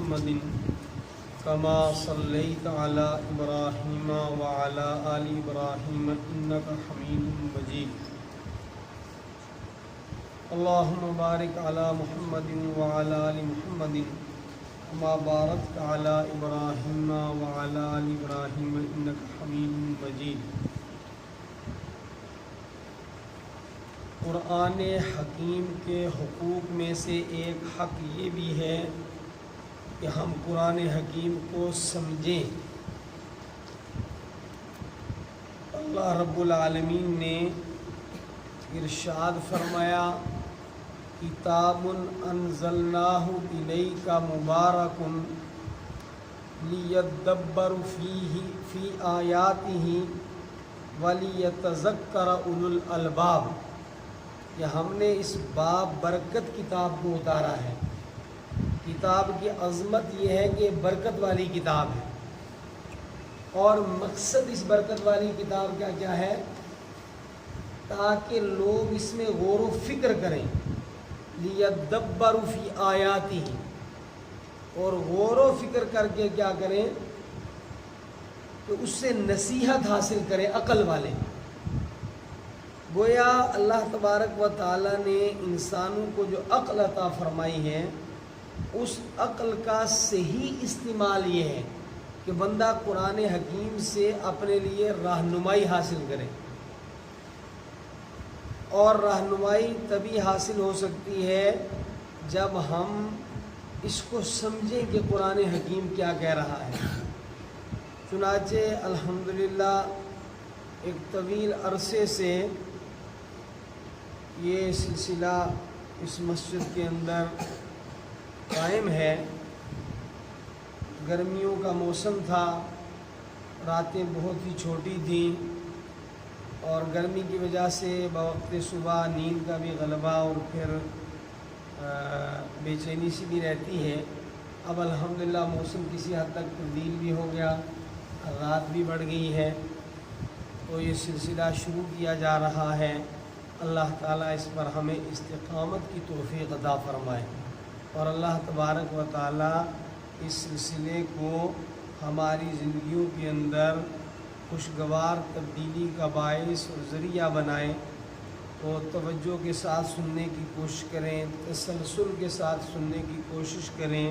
محمد كما صليت على إبراهيم وعلى آل إبراهيم إنك حميد مجيد اللهم بارك على محمد وعلى آل محمد كما باركت على إبراهيم وعلى آل إبراهيم إنك حميد مجيد۔ قرآن حکیم کے حقوق میں سے ایک حق یہ بھی ہے کہ ہم قرآن حکیم کو سمجھیں۔ اللہ رب العالمین نے ارشاد فرمایا کتاب انزلناہ الیک مبارک لیدبروا فی آیاتہ ولیتذکر اولو الالباب، کہ ہم نے اس باب برکت کتاب کو اتارا ہے۔ کتاب کی عظمت یہ ہے کہ برکت والی کتاب ہے، اور مقصد اس برکت والی کتاب کا کیا ہے؟ تاکہ لوگ اس میں غور و فکر کریں، لیدبروا فی آیاتہ، اور غور و فکر کر کے کیا کریں کہ اس سے نصیحت حاصل کریں عقل والے۔ گویا اللہ تبارک و تعالیٰ نے انسانوں کو جو عقل عطا فرمائی ہے، اس عقل کا صحیح استعمال یہ ہے کہ بندہ قرآن حکیم سے اپنے لیے رہنمائی حاصل کرے، اور رہنمائی تبھی حاصل ہو سکتی ہے جب ہم اس کو سمجھیں کہ قرآن حکیم کیا کہہ رہا ہے۔ چنانچہ الحمدللہ ایک طویل عرصے سے یہ سلسلہ اس مسجد کے اندر قائم ہے۔ گرمیوں کا موسم تھا، راتیں بہت ہی چھوٹی تھیں، اور گرمی کی وجہ سے بوقت صبح نیند کا بھی غلبہ اور پھر بے چینی سی بھی رہتی ہے۔ اب الحمدللہ موسم کسی حد تک تبدیل بھی ہو گیا، رات بھی بڑھ گئی ہے، تو یہ سلسلہ شروع کیا جا رہا ہے۔ اللہ تعالیٰ اس پر ہمیں استقامت کی توفیق عطا فرمائے، اور اللہ تبارک و تعالیٰ اس سلسلے کو ہماری زندگیوں کے اندر خوشگوار تبدیلی کا باعث اور ذریعہ بنائے۔ تو توجہ کے ساتھ سننے کی کوشش کریں، تسلسل کے ساتھ سننے کی کوشش کریں۔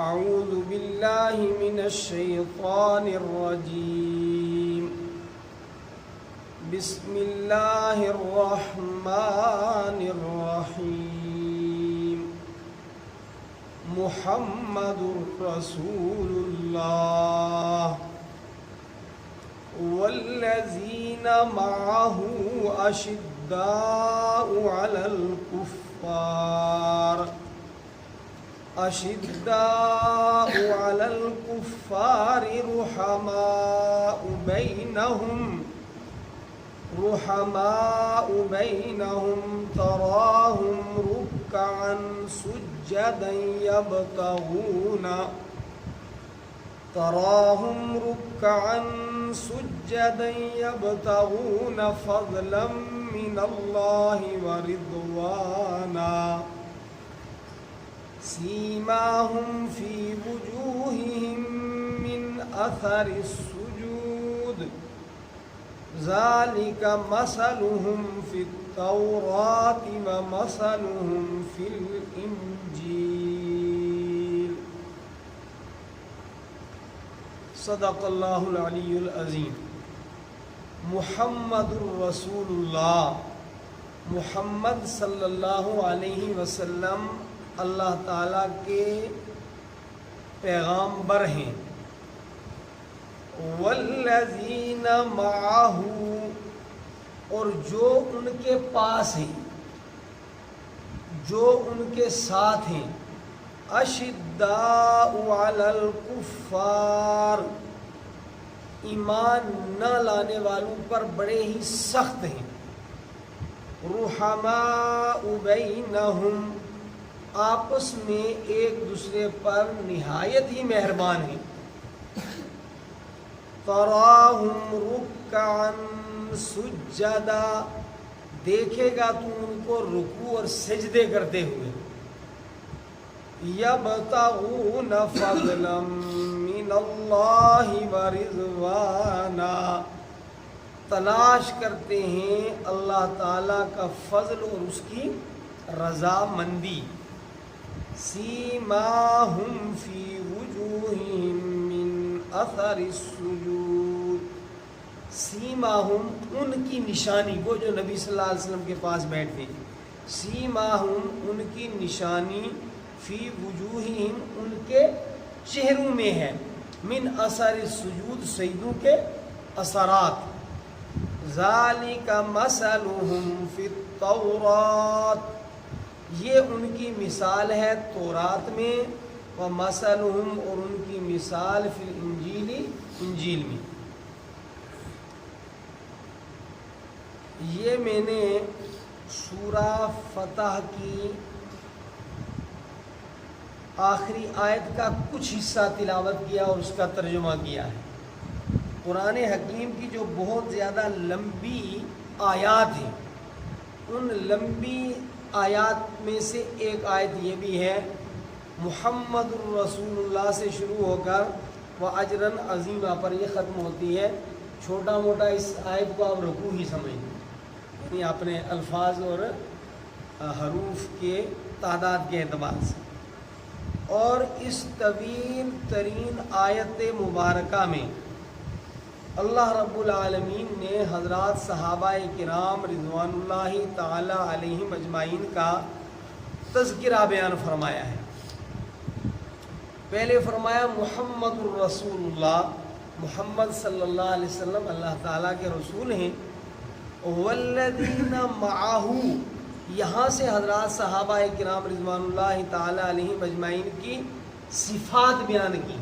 اعوذ باللہ من الشیطان الرجیم، بسم اللہ الرحمن الرحیم، محمد رسول اللہ والذین معہ اشداء علی الکفار رحماء بینہم تراہم رکعا سجدا یبتغون فضلا من اللہ ورضوانا، سیماہم فی وجوہہم من اثر السجود، ذالک مثلہم فی التوراۃ ومثلہم فی الانجیل۔ صدق اللہ العلی العظیم۔ محمد الرسول اللہ، محمد صلی اللہ علیہ وسلم اللہ تعالیٰ کے پیغامبر ہیں۔ والذین معہ، اور جو ان کے پاس ہیں، جو ان کے ساتھ ہیں، اشداء علی الکفار، ایمان نہ لانے والوں پر بڑے ہی سخت ہیں، رحماء بینہم، آپس میں ایک دوسرے پر نہایت ہی مہربان ہیں، تراہم رکعا سجدا، دیکھے گا تو ان کو رکوع اور سجدے کرتے ہوئے. یبتغون فضلا من اللہ ورضوانا، تلاش کرتے ہیں اللہ تعالیٰ کا فضل اور اس کی رضامندی. سیماہم فی وجوہہم من اثر السجود، سیماہم ان کی نشانی، وہ جو نبی صلی اللہ علیہ وسلم کے پاس بیٹھتے، سیماہم ان کی نشانی، فی وجوہہم ان کے چہروں میں ہے، من اثر السجود سجدوں کے اثرات. ذالک مثلہم فی التورات، یہ ان کی مثال ہے تورات میں، ومثلہم اور ان کی مثال فی الانجیل انجیل میں. یہ میں نے سورہ فتح کی آخری آیت کا کچھ حصہ تلاوت کیا اور اس کا ترجمہ کیا ہے. قرآن حکیم کی جو بہت زیادہ لمبی آیات ہیں، ان لمبی آیات میں سے ایک آیت یہ بھی ہے، محمد الرسول اللہ سے شروع ہو کر وَأَجْرًا عَظِيمًا پر یہ ختم ہوتی ہے. چھوٹا موٹا اس آیت کو آپ رکوع ہی سمجھیں، یعنی اپنے الفاظ اور حروف کے تعداد کے اعتبار سے. اور اس طویل ترین آیت مبارکہ میں اللہ رب العالمین نے حضرات صحابہ کرام رضوان اللہ تعالی علیہم اجمعین کا تذکرہ بیان فرمایا ہے. پہلے فرمایا محمد الرسول اللہ، محمد صلی اللہ علیہ وسلم اللہ تعالیٰ کے رسول ہیں. والذین معہ، یہاں سے حضرات صحابہ کرام رضوان اللہ تعالی علیہم اجمعین کی صفات بیان کی.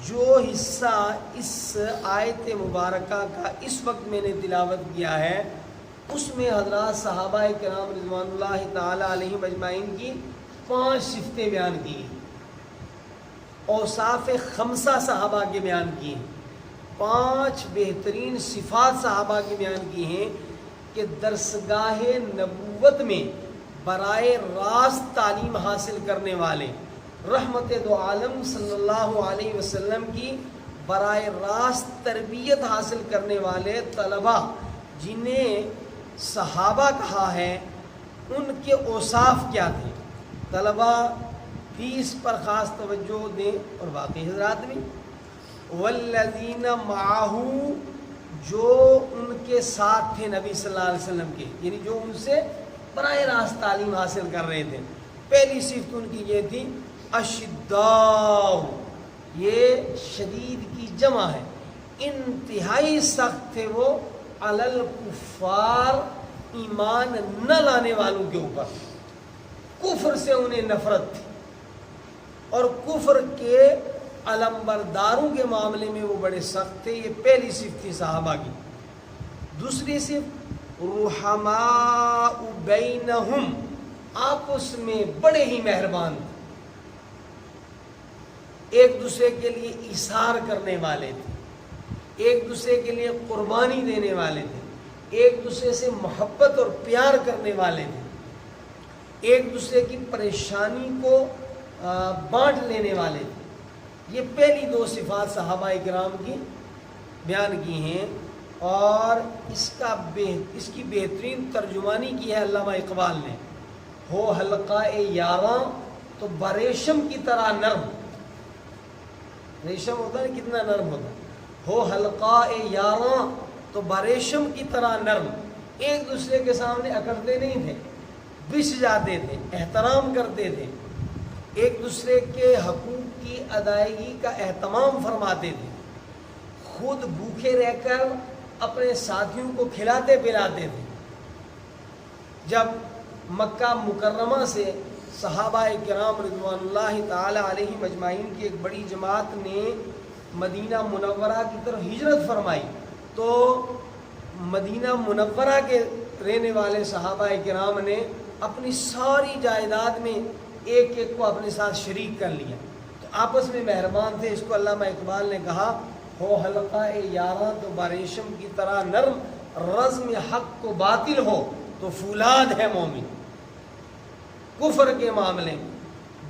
جو حصہ اس آیت مبارکہ کا اس وقت میں نے تلاوت کیا ہے، اس میں حضرات صحابہ کرام رضوان اللہ تعالی علیہم اجمعین کی 5 صفتیں بیان کی، اوصاف خمسہ صحابہ کے بیان کی ہیں. 5 بہترین صفات صحابہ کی بیان کی ہیں کہ درسگاہ نبوت میں براہ راست تعلیم حاصل کرنے والے، رحمت دو عالم صلی اللہ علیہ وسلم کی براہ راست تربیت حاصل کرنے والے طلباء جنہیں صحابہ کہا ہے، ان کے اوصاف کیا تھے. طلباء بھی اس پر خاص توجہ دیں اور باقی حضرات بھی. والذین معہ، جو ان کے ساتھ تھے نبی صلی اللہ علیہ وسلم کے، یعنی جو ان سے براہ راست تعلیم حاصل کر رہے تھے. پہلی صفت ان کی یہ تھی اشداء، یہ شدید کی جمع ہے، انتہائی سخت تھے وہ، علی الکفار، ایمان نہ لانے والوں کے اوپر. کفر سے انہیں نفرت تھی اور کفر کے علمبرداروں کے معاملے میں وہ بڑے سخت تھے. یہ پہلی صفت تھی صحابہ کی. دوسری صفت رحماء بینہم، آپس میں بڑے ہی مہربان تھے، ایک دوسرے کے لیے ایثار کرنے والے تھے، ایک دوسرے کے لیے قربانی دینے والے تھے، ایک دوسرے سے محبت اور پیار کرنے والے تھے، ایک دوسرے کی پریشانی کو بانٹ لینے والے تھے. یہ پہلی 2 صفات صحابہ کرام کی بیان کی ہیں. اور اس کی بہترین ترجمانی کی ہے علامہ اقبال نے. ہو حلقہ یاراں تو بریشم کی طرح نرم، ریشم ہوتا ہے کتنا نرم ہوتا ہے. ہو حلقہ یاراں تو بریشم کی طرح نرم، ایک دوسرے کے سامنے اکڑتے نہیں تھے، بچ جاتے تھے، احترام کرتے تھے، ایک دوسرے کے حقوق کی ادائیگی کا اہتمام فرماتے تھے، خود بھوکے رہ کر اپنے ساتھیوں کو کھلاتے پلاتے تھے. جب مکہ مکرمہ سے صحابہ کرام رضوان اللہ تعالی علیہم اجمعین کی ایک بڑی جماعت نے مدینہ منورہ کی طرف ہجرت فرمائی، تو مدینہ منورہ کے رہنے والے صحابہ کرام نے اپنی ساری جائیداد میں ایک ایک کو اپنے ساتھ شریک کر لیا، تو آپس میں مہربان تھے. اس کو علامہ اقبال نے کہا ہو حلقہ یاراں تو بریشم کی طرح نرم، رزم حق کو باطل ہو تو فولاد ہے مومن. کفر کے معاملے میں،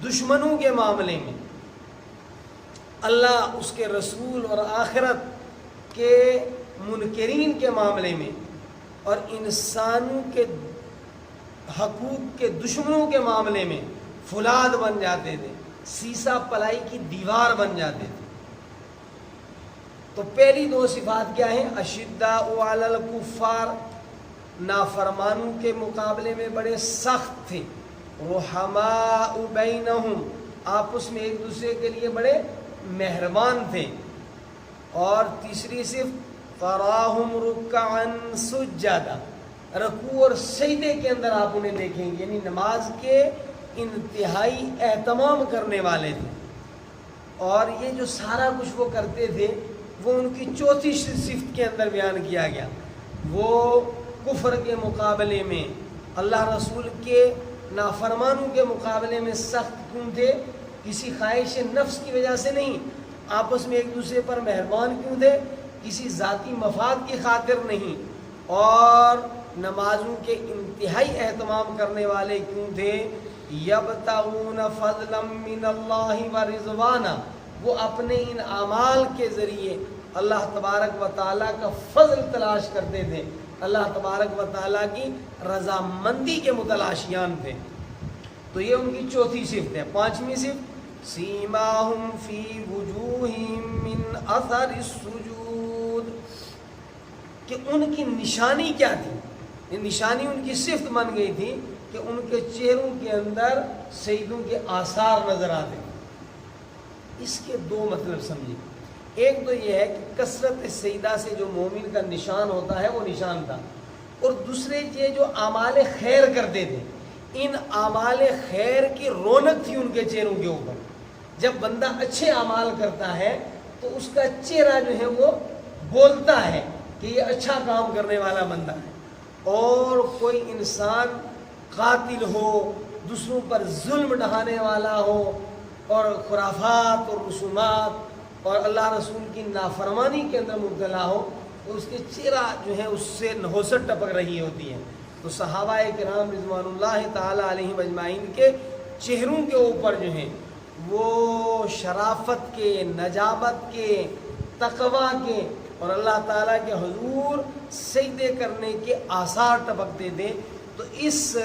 دشمنوں کے معاملے میں، اللہ اس کے رسول اور آخرت کے منکرین کے معاملے میں، اور انسانوں کے حقوق کے دشمنوں کے معاملے میں فولاد بن جاتے تھے، سیسا پلائی کی دیوار بن جاتے تھے. تو پہلی دو صفات کیا ہیں؟ اشداء علی الکفار، نافرمانوں کے مقابلے میں بڑے سخت تھے. رحماء بینہم، آپس میں ایک دوسرے کے لیے بڑے مہربان تھے. اور تیسری صفت تراہم رکعا سجدا، رکوع اور سجدے کے اندر آپ انہیں دیکھیں گے، یعنی نماز کے انتہائی اہتمام کرنے والے تھے. اور یہ جو سارا کچھ وہ کرتے تھے وہ ان کی چوتھی صفت کے اندر بیان کیا گیا. وہ کفر کے مقابلے میں، اللہ رسول کے نافرمانوں کے مقابلے میں سخت کیوں تھے؟ کسی خواہش نفس کی وجہ سے نہیں، آپس میں ایک دوسرے پر مہربان کیوں تھے؟ کسی ذاتی مفاد کی خاطر نہیں. اور نمازوں کے انتہائی اہتمام کرنے والے کیوں تھے؟ یبتغون فضلا من اللہ ورضوانا، وہ اپنے ان اعمال کے ذریعے اللہ تبارک و تعالیٰ کا فضل تلاش کرتے تھے، اللہ تبارک و تعالیٰ کی رضامندی کے متلاشیان تھے. تو یہ ان کی چوتھی صفت ہے. پانچویں صفت سیماہم فی وجوہہم من اثر السجود، کہ ان کی نشانی کیا تھی؟ یہ نشانی ان کی صفت بن گئی تھی کہ ان کے چہروں کے اندر سجدوں کے آثار نظر آتے. اس کے دو مطلب سمجھیں. ایک تو یہ ہے کہ کثرت سجدہ سے جو مومن کا نشان ہوتا ہے وہ نشان تھا، اور دوسرے یہ جو اعمال خیر کرتے تھے، ان اعمال خیر کی رونق تھی ان کے چہروں کے اوپر. جب بندہ اچھے اعمال کرتا ہے تو اس کا چہرہ جو ہے وہ بولتا ہے کہ یہ اچھا کام کرنے والا بندہ ہے. اور کوئی انسان قاتل ہو، دوسروں پر ظلم ڈھانے والا ہو، اور خرافات اور رسومات اور اللہ رسول کی نافرمانی کے اندر مبتلا ہو، تو اس کے چہرہ جو ہے اس سے نحوست ٹپک رہی ہوتی ہے. تو صحابہ کرام رضوان اللہ تعالی علیہم اجمعین کے چہروں کے اوپر جو ہیں وہ شرافت کے، نجابت کے، تقوی کے اور اللہ تعالیٰ کے حضور سجدے کرنے کے آثار ٹپکتے تھے. تو اس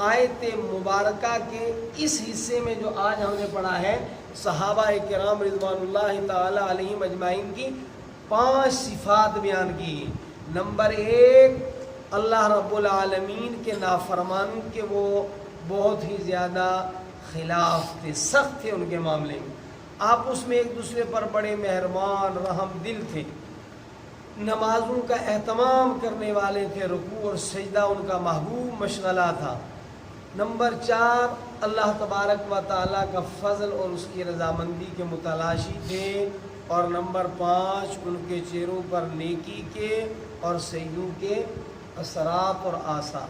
آیت مبارکہ کے اس حصے میں جو آج ہم نے پڑھا ہے، صحابہ کرام رضوان اللہ تعالی علیہم اجمعین کی 5 صفات بیان کی. نمبر 1، اللہ رب العالمین کے نافرمانوں کے وہ بہت ہی زیادہ خلاف تھے، سخت تھے ان کے معاملے میں، آپس میں ایک دوسرے پر بڑے مہربان رحم دل تھے، نمازوں کا اہتمام کرنے والے تھے، رکوع اور سجدہ ان کا محبوب مشغلہ تھا. نمبر 4، اللہ تبارک و تعالیٰ کا فضل اور اس کی رضامندی کے متلاشی تھے. اور نمبر 5، ان کے چہروں پر نیکی کے اور سجدوں کے اثرات اور آثار.